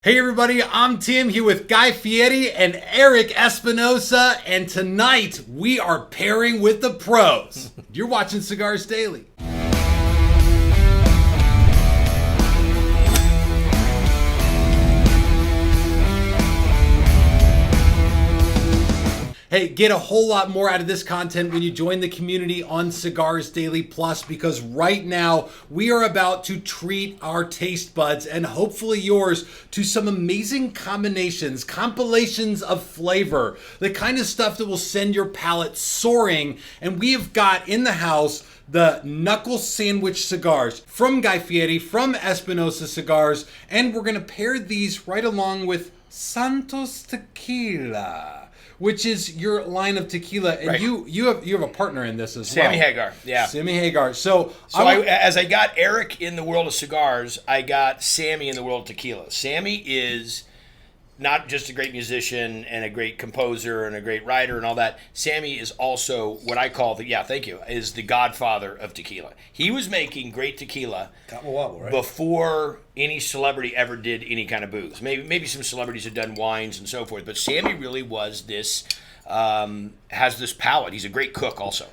Hey everybody, I'm Tim here with Guy Fieri and Erik Espinosa, and tonight we are pairing with the pros. You're watching Cigars Daily. Hey, get a whole lot more out of this content when you join the community on Cigars Daily Plus, because right now we are about to treat our taste buds and hopefully yours to some amazing combinations, compilations of flavor, the kind of stuff that will send your palate soaring. And we have got in the house the Knuckle Sandwich Cigars from Guy Fieri, from Espinosa Cigars, and we're going to pair these right along with Santos Tequila, which is your line of tequila, and right. you have a partner in this as Sammy well. Hagar, yeah. Sammy Hagar. So as I got Erik in the world of cigars, I got Sammy in the world of tequila. Sammy is not just a great musician and a great composer and a great writer and all that. Sammy is also what I call is the godfather of tequila. He was making great tequila right? before any celebrity ever did any kind of booze. Maybe some celebrities had done wines and so forth, but Sammy really was this, has this palate. He's a great cook also.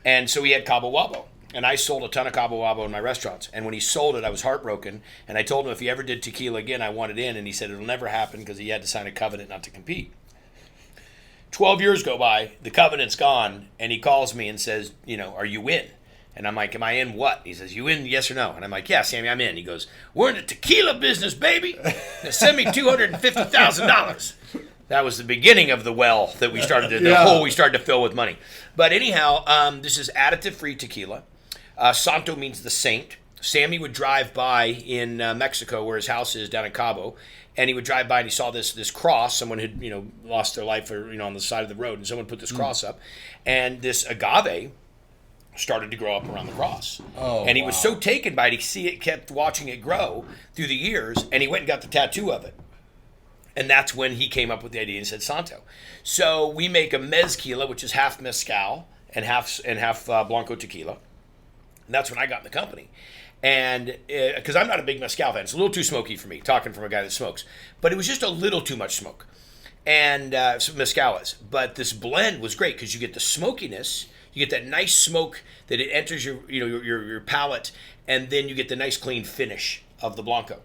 And so he had Cabo Wabo. And I sold a ton of Cabo Wabo in my restaurants. And when he sold it, I was heartbroken. And I told him if he ever did tequila again, I want it in. And he said it'll never happen because he had to sign a covenant not to compete. 12 years go by, the covenant's gone, and he calls me and says, are you in? And I'm like, am I in what? He says, you in, yes or no? And I'm like, yeah, Sammy, I'm in. He goes, we're in the tequila business, baby. Now send me $250,000. That was the beginning of the well that we started, the hole we started to fill with money. But anyhow, this is additive-free tequila. Santo means the saint. Sammy would drive by in Mexico, where his house is down in Cabo, and he would drive by and he saw this cross. Someone had lost their life on the side of the road, and someone put this cross up, and this agave started to grow up around the cross. And he was so taken by it, he kept watching it grow through the years, and he went and got the tattoo of it. And that's when he came up with the idea and said Santo. So we make a mezquila, which is half mezcal and half blanco tequila. And that's when I got in the company. And because I'm not a big mezcal fan. It's a little too smoky for me, talking from a guy that smokes. But it was just a little too much smoke. And so mezcal is. But this blend was great because you get the smokiness. You get that nice smoke that it enters your palate. And then you get the nice clean finish of the blanco.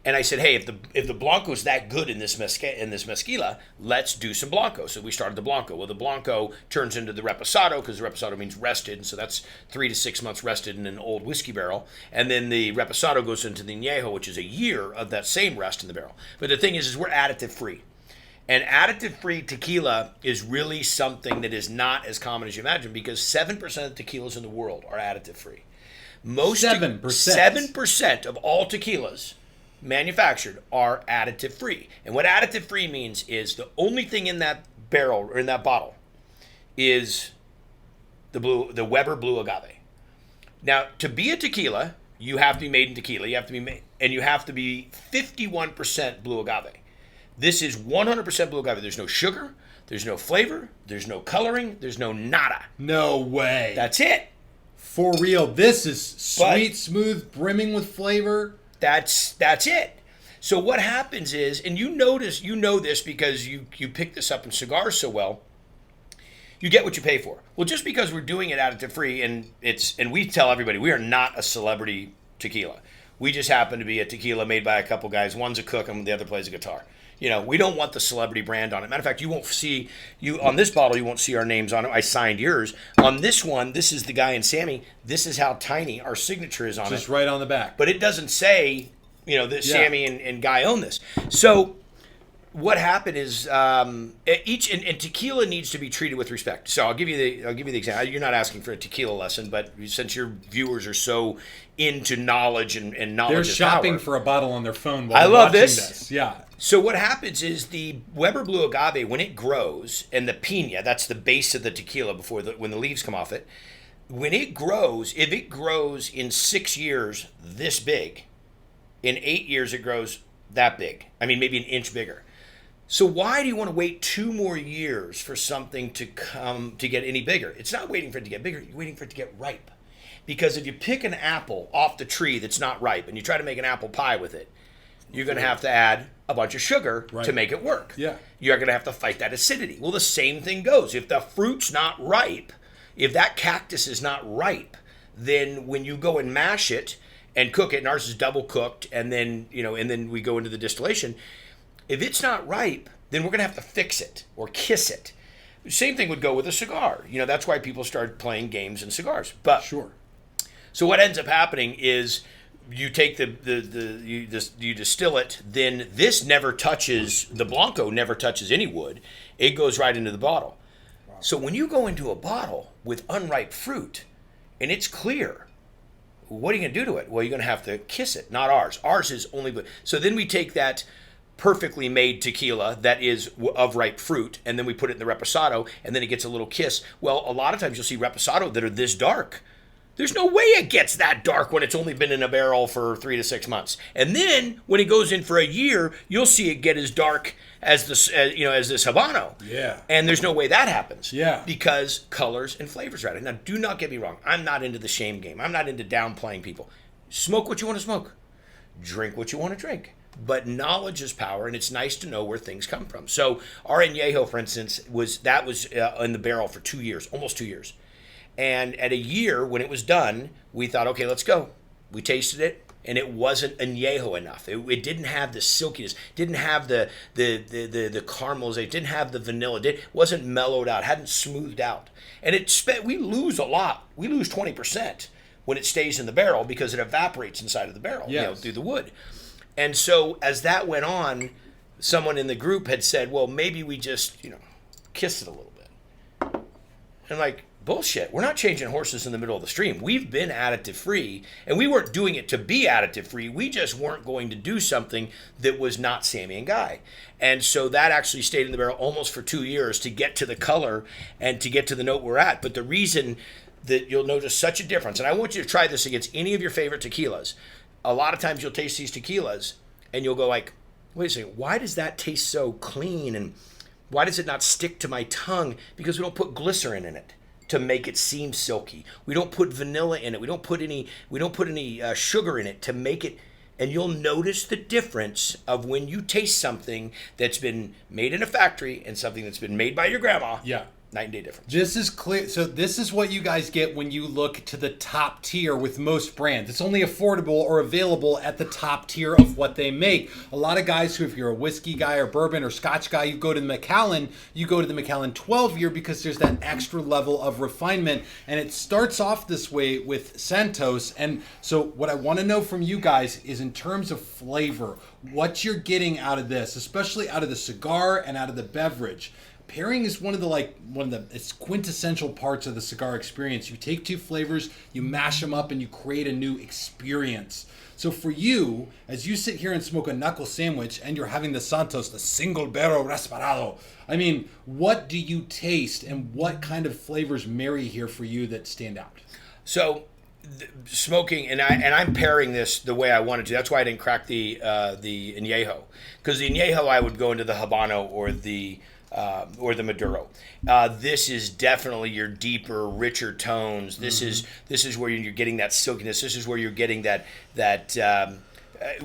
And I said, hey, if the Blanco is that good in this mezquila, let's do some Blanco. So we started the Blanco. Well, the Blanco turns into the Reposado, because the Reposado means rested, and so that's 3 to 6 months rested in an old whiskey barrel. And then the Reposado goes into the Añejo, which is a year of that same rest in the barrel. But the thing is we're additive-free. And additive-free tequila is really something that is not as common as you imagine, because 7% of tequilas in the world are additive-free. 7%. 7% of all tequilas manufactured are additive free. And what additive free means is the only thing in that barrel or in that bottle is the Weber Blue Agave. Now, to be a tequila, you have to be made in tequila. You have to be 51% Blue Agave. This is 100% Blue Agave. There's no sugar, there's no flavor, there's no coloring, there's no nada. No way. That's it. For real. This is sweet, smooth, brimming with flavor. That's it. So what happens is, and you know this because you pick this up in cigars so well, you get what you pay for. Well, just because we're doing it additive free, and we tell everybody we are not a celebrity tequila. We just happen to be a tequila made by a couple guys. One's a cook and the other plays a guitar. We don't want the celebrity brand on it. Matter of fact, you won't see on this bottle. You won't see our names on it. I signed yours. On this one, this is the Guy and Sammy. This is how tiny our signature is on it. Just right on the back. But it doesn't say, that Sammy and Guy own this. So what happened is and tequila needs to be treated with respect. So I'll give you the example. You're not asking for a tequila lesson, but since your viewers are so into knowledge and knowledge, they're is shopping power, for a bottle on their phone while I they're love watching this. Yeah. So what happens is the Weber Blue Agave, when it grows, and the piña, that's the base of the tequila when the leaves come off it, when it grows, if it grows in 6 years this big, in 8 years it grows that big. I mean, maybe an inch bigger. So why do you want to wait 2 more years for something to get any bigger? It's not waiting for it to get bigger. You're waiting for it to get ripe. Because if you pick an apple off the tree that's not ripe and you try to make an apple pie with it, you're going to have to add a bunch of sugar to make it work. Yeah. You're going to have to fight that acidity. Well, the same thing goes. If the fruit's not ripe, if that cactus is not ripe, then when you go and mash it and cook it, and ours is double cooked, and then, and then we go into the distillation, if it's not ripe, then we're going to have to fix it or kiss it. Same thing would go with a cigar. That's why people started playing games in cigars. But Sure. So what ends up happening is you take you distill it, then this never touches, the Blanco never touches any wood. It goes right into the bottle. Wow. So when you go into a bottle with unripe fruit and it's clear, what are you going to do to it? Well, you're going to have to kiss it, not ours. Ours is only, so then we take that perfectly made tequila that is of ripe fruit, and then we put it in the reposado, and then it gets a little kiss. Well, a lot of times you'll see reposado that are this dark. There's no way it gets that dark when it's only been in a barrel for 3 to 6 months. And then when it goes in for a year, you'll see it get as dark as this, as this Habano. Yeah. And there's no way that happens. Yeah. Because colors and flavors are added. Now, do not get me wrong. I'm not into the shame game. I'm not into downplaying people. Smoke what you want to smoke. Drink what you want to drink. But knowledge is power, and it's nice to know where things come from. So our Añejo, for instance, was in the barrel for 2 years, almost 2 years. And at a year, when it was done, we thought, okay, let's go. We tasted it, and it wasn't añejo enough. It didn't have the silkiness, didn't have the caramels, it didn't have the vanilla, it wasn't mellowed out, hadn't smoothed out. And we lose a lot. We lose 20% when it stays in the barrel because it evaporates inside of the barrel, through the wood. And so as that went on, someone in the group had said, well, maybe we just, kiss it a little bit. And like, bullshit. We're not changing horses in the middle of the stream. We've been additive free, and we weren't doing it to be additive free. We just weren't going to do something that was not Sammy and Guy. And so that actually stayed in the barrel almost for 2 years to get to the color and to get to the note we're at. But the reason that you'll notice such a difference, and I want you to try this against any of your favorite tequilas. A lot of times you'll taste these tequilas and you'll go like, wait a second, why does that taste so clean? And why does it not stick to my tongue? Because we don't put glycerin in it to make it seem silky. We don't put vanilla in it. We don't put any sugar in it to make it. And you'll notice the difference of when you taste something that's been made in a factory and something that's been made by your grandma. Yeah. Night and day difference. This is clear. So this is what you guys get when you look to the top tier with most brands. It's only affordable or available at the top tier of what they make. A lot of guys who, if you're a whiskey guy or bourbon or scotch guy, you go to the Macallan 12 year because there's that extra level of refinement. And it starts off this way with Santos. And so what I want to know from you guys is in terms of flavor, what you're getting out of this, especially out of the cigar and out of the beverage. Pairing is one of the it's quintessential parts of the cigar experience. You take two flavors, you mash them up, and you create a new experience. So for you, as you sit here and smoke a knuckle sandwich and you're having the Santos, the single barrel rasparado, I mean, what do you taste and what kind of flavors marry here for you that stand out? So smoking, and I'm pairing this the way I wanted to. That's why I didn't crack the Añejo, because the Añejo I would go into the Habano or the Maduro. This is definitely your deeper, richer tones. This is where you're getting that silkiness. This is where you're getting that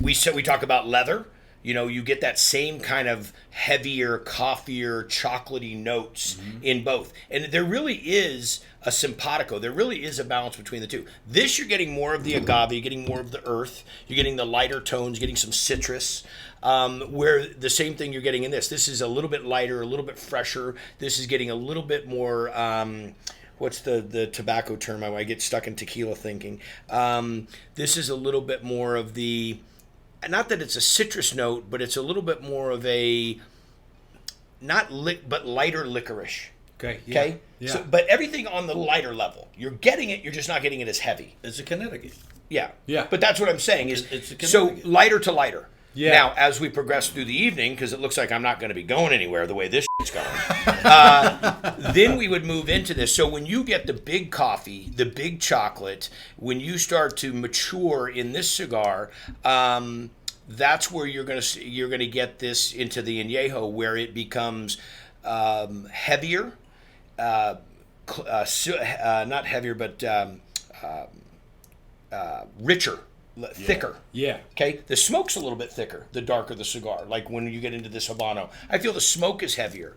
we talk about leather. You get that same kind of heavier, coffeeier, chocolatey notes in both. And there really is a simpatico. There really is a balance between the two. This, you're getting more of the agave, you're getting more of the earth, you're getting the lighter tones, getting some citrus. Where the same thing you're getting in this. This is a little bit lighter, a little bit fresher. This is getting a little bit more, what's the tobacco term? I get stuck in tequila thinking. This is a little bit more of the, not that it's a citrus note, but it's a little bit more of a, but lighter licorice. Okay. Yeah. Okay? Yeah. So, but everything on the lighter level. You're getting it, you're just not getting it as heavy. It's a Connecticut. Yeah. Yeah. But that's what I'm saying is, It's a so Connecticut. lighter to lighter. Yeah. Now, as we progress through the evening, because it looks like I'm not going to be going anywhere the way this shit's going, then we would move into this. So when you get the big coffee, the big chocolate, when you start to mature in this cigar, that's where you're going to get this into the Añejo, where it becomes heavier, not heavier, but richer. thicker. Yeah. Okay, the smoke's a little bit thicker the darker the cigar. Like when you get into this Habano, I feel the smoke is heavier.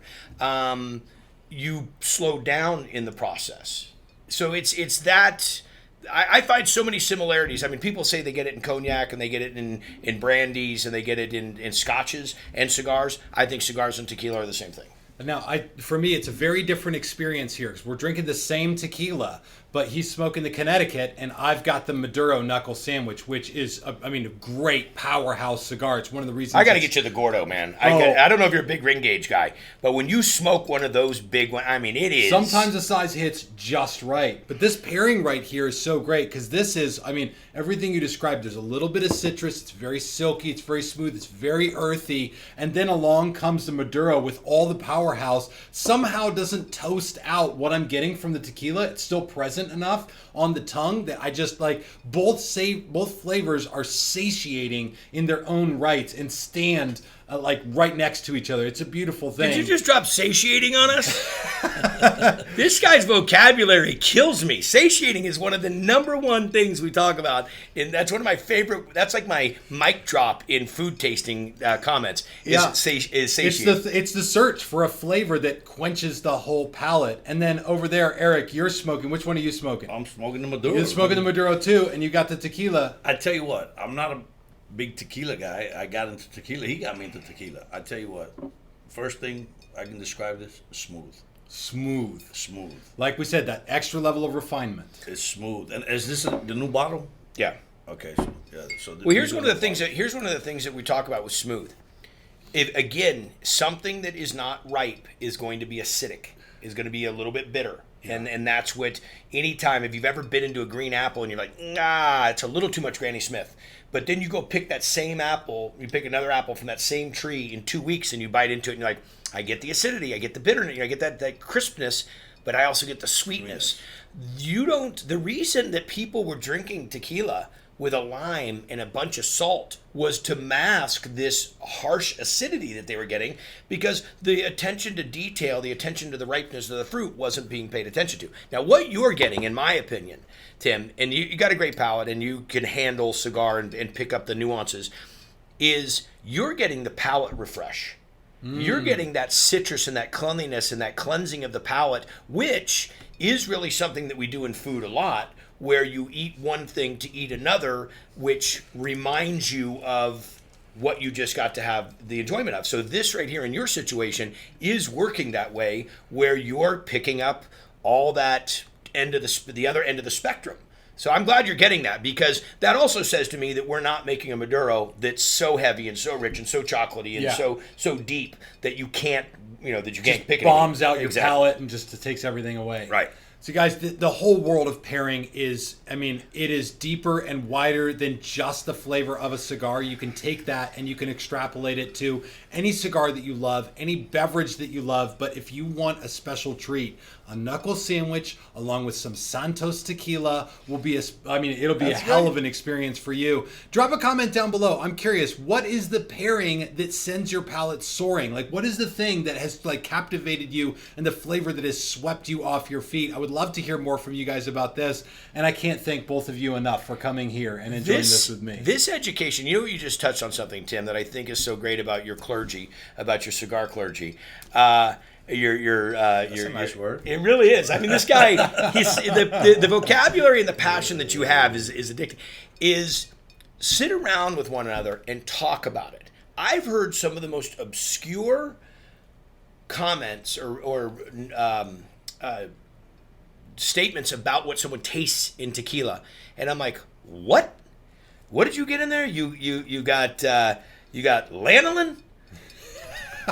You slow down in the process, so it's that. I find so many similarities. I mean, people say they get it in cognac and they get it in brandies and they get it in scotches and cigars. I think cigars and tequila are the same thing. Now, for me, it's a very different experience here because we're drinking the same tequila, but he's smoking the Connecticut, and I've got the Maduro Knuckle Sandwich, which is, a great powerhouse cigar. It's one of the reasons. I got to get you the Gordo, man. I don't know if you're a big ring gauge guy, but when you smoke one of those big ones, I mean, it is. Sometimes the size hits just right, but this pairing right here is so great because this is, everything you described. There's a little bit of citrus. It's very silky. It's very smooth. It's very earthy, and then along comes the Maduro with all the powerhouse. Somehow doesn't toast out what I'm getting from the tequila. It's still present enough on the tongue that I just like. Both flavors are satiating in their own rights and stand right next to each other. It's a beautiful thing. Did you just drop satiating on us? This guy's vocabulary kills me. Satiating is one of the number one things we talk about, and that's one of my favorite. That's like my mic drop in food tasting comments. Is satiating. It's the search for a flavor that quenches the whole palate. And then over there, Eric, you're smoking. Which one are you smoking? I'm smoking the Maduro. You're smoking the Maduro too, and you got the tequila. I tell you what, I'm not a big tequila guy. I got into tequila. He got me into tequila. I tell you what, first thing I can describe this, smooth. Smooth. Like we said, that extra level of refinement. It's smooth. And is this the new bottle? Yeah. Okay. So well, here's one of the things that we talk about with smooth. If again, something that is not ripe is going to be acidic, is going to be a little bit bitter. Yeah. And that's what, anytime, if you've ever bit into a green apple and you're like, it's a little too much Granny Smith. But then you go pick that same apple, you pick another apple from that same tree in 2 weeks and you bite into it and you're like, I get the acidity, I get the bitterness, I get that crispness, but I also get the sweetness. The reason that people were drinking tequila with a lime and a bunch of salt was to mask this harsh acidity that they were getting, because the attention to detail, the attention to the ripeness of the fruit wasn't being paid attention to. Now, what you're getting, in my opinion, Tim, and you got a great palate and you can handle cigar and pick up the nuances, is you're getting the palate refresh. You're getting that citrus and that cleanliness and that cleansing of the palate, which is really something that we do in food a lot, where you eat one thing to eat another, which reminds you of what you just got to have the enjoyment of. So this right here in your situation is working that way, where you're picking up all that end of the other end of the spectrum. So I'm glad you're getting that, because that also says to me that we're not making a Maduro that's so heavy and so rich and so chocolatey and so deep that you can't pick it. Bombs out your palate and just takes everything away. Right. So guys, the whole world of pairing is, it is deeper and wider than just the flavor of a cigar. You can take that and you can extrapolate it to any cigar that you love, any beverage that you love. But if you want a special treat, a knuckle sandwich along with some Santos tequila will be it'll be a hell of an experience for you. Drop a comment down below. I'm curious, what is the pairing that sends your palate soaring? Like, what is the thing that has captivated you and the flavor that has swept you off your feet? I would love to hear more from you guys about this, and I can't thank both of you enough for coming here and enjoying this with me. This education, you just touched on something, Tim, that I think is so great about your clergy, about your cigar clergy. That's a nice word. It really is. This guy, the vocabulary and the passion that you have is addictive. Is sit around with one another and talk about it. I've heard some of the most obscure comments or statements about what someone tastes in tequila, and I'm like, what? What did you get in there? You got lanolin?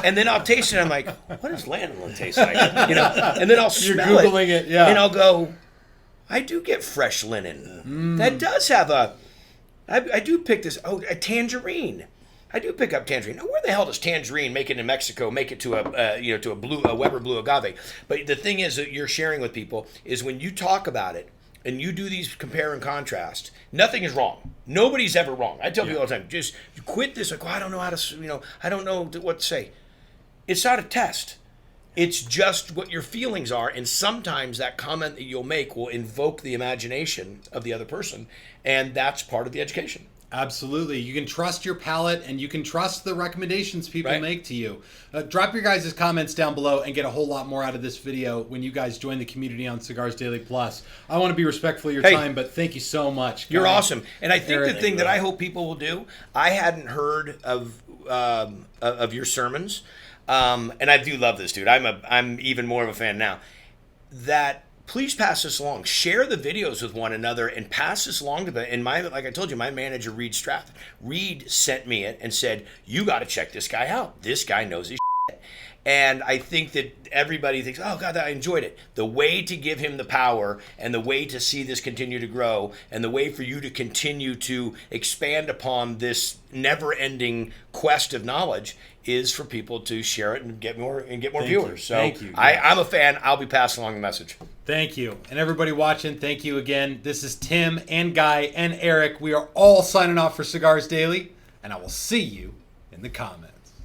And then I'll taste it, and I'm like, what does lanolin taste like? And then I'll smell You're Googling it, yeah. And I'll go, I do get fresh linen. That does have I do pick this, a tangerine. I do pick up tangerine. Now, where the hell does tangerine make it in Mexico? Make it to a Weber Blue Agave? But the thing is that you're sharing with people is when you talk about it and you do these compare and contrast, nothing is wrong. Nobody's ever wrong. I tell people all the time, just quit this. Like, I don't know how to, I don't know what to say. It's not a test. It's just what your feelings are, and sometimes that comment that you'll make will invoke the imagination of the other person, and that's part of the education. Absolutely. You can trust your palate, and you can trust the recommendations people Right. make to you. Drop your guys' comments down below and get a whole lot more out of this video when you guys join the community on Cigars Daily Plus. I want to be respectful of your time, but thank you so much. You're Guy. awesome. And I think Erik, the thing that I hope people will do, I hadn't heard of your sermons, and I do love this, dude. I'm even more of a fan now. That please pass this along. Share the videos with one another and pass this along to them. And like I told you, my manager, Reed Strath, Reed sent me it and said, you got to check this guy out. This guy knows his shit. And I think that everybody thinks, oh, God, I enjoyed it. The way to give him the power and the way to see this continue to grow and the way for you to continue to expand upon this never-ending quest of knowledge is for people to share it and get more viewers. So Thank you. I'm a fan. I'll be passing along the message. Thank you. And everybody watching, thank you again. This is Tim and Guy and Erik. We are all signing off for Cigars Daily, and I will see you in the comments.